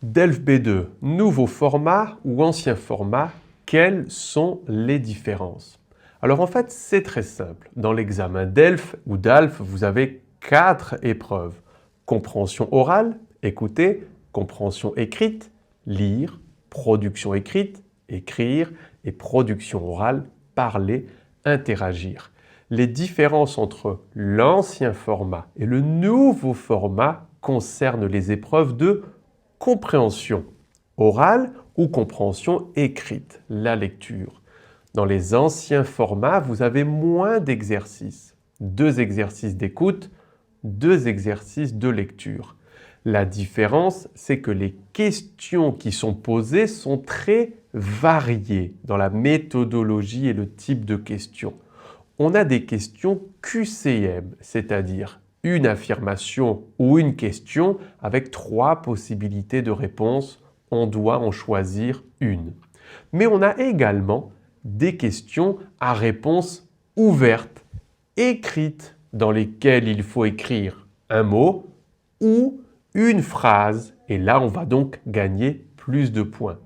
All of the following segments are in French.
DELF B2, nouveau format ou ancien format, quelles sont les différences? Alors en fait, c'est très simple. Dans l'examen DELF ou DALF, vous avez 4 épreuves. Compréhension orale, écouter, compréhension écrite, lire, production écrite, écrire et production orale, parler, interagir. Les différences entre l'ancien format et le nouveau format concernent les épreuves de compréhension orale ou compréhension écrite, la lecture. Dans les anciens formats, vous avez moins d'exercices. 2 exercices d'écoute, 2 exercices de lecture. La différence, c'est que les questions qui sont posées sont très variées dans la méthodologie et le type de questions. On a des questions QCM, c'est-à-dire une affirmation ou une question avec 3 possibilités de réponse. On doit en choisir une. Mais on a également des questions à réponse ouverte, écrites, dans lesquelles il faut écrire un mot ou une phrase. Et là, on va donc gagner plus de points.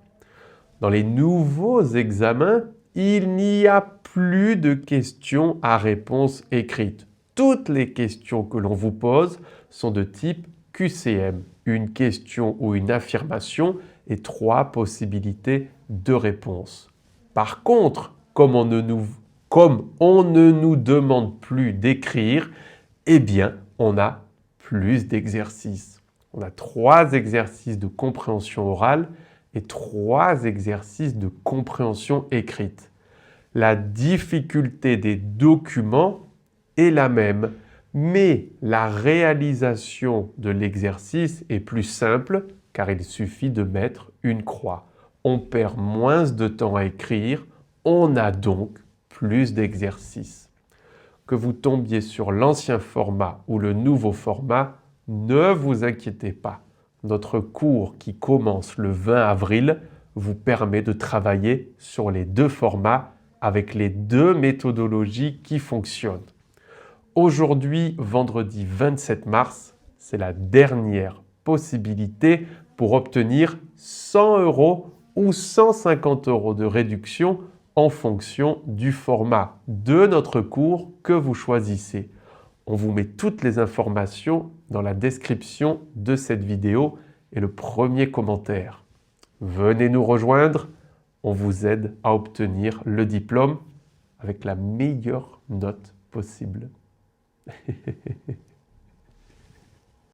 Dans les nouveaux examens, il n'y a plus de questions à réponse écrite. Toutes les questions que l'on vous pose sont de type QCM, une question ou une affirmation et 3 possibilités de réponse. Par contre, comme on ne nous demande plus d'écrire, eh bien, on a plus d'exercices. On a 3 exercices de compréhension orale et 3 exercices de compréhension écrite. La difficulté des documents est la même, mais la réalisation de l'exercice est plus simple car il suffit de mettre une croix. On perd moins de temps à écrire, on a donc plus d'exercices. Que vous tombiez sur l'ancien format ou le nouveau format, ne vous inquiétez pas. Notre cours qui commence le 20 avril vous permet de travailler sur les 2 formats avec les 2 méthodologies qui fonctionnent. Aujourd'hui, vendredi 27 mars, c'est la dernière possibilité pour obtenir 100 € ou 150 € de réduction en fonction du format de notre cours que vous choisissez. On vous met toutes les informations dans la description de cette vidéo et le premier commentaire. Venez nous rejoindre, on vous aide à obtenir le diplôme avec la meilleure note possible.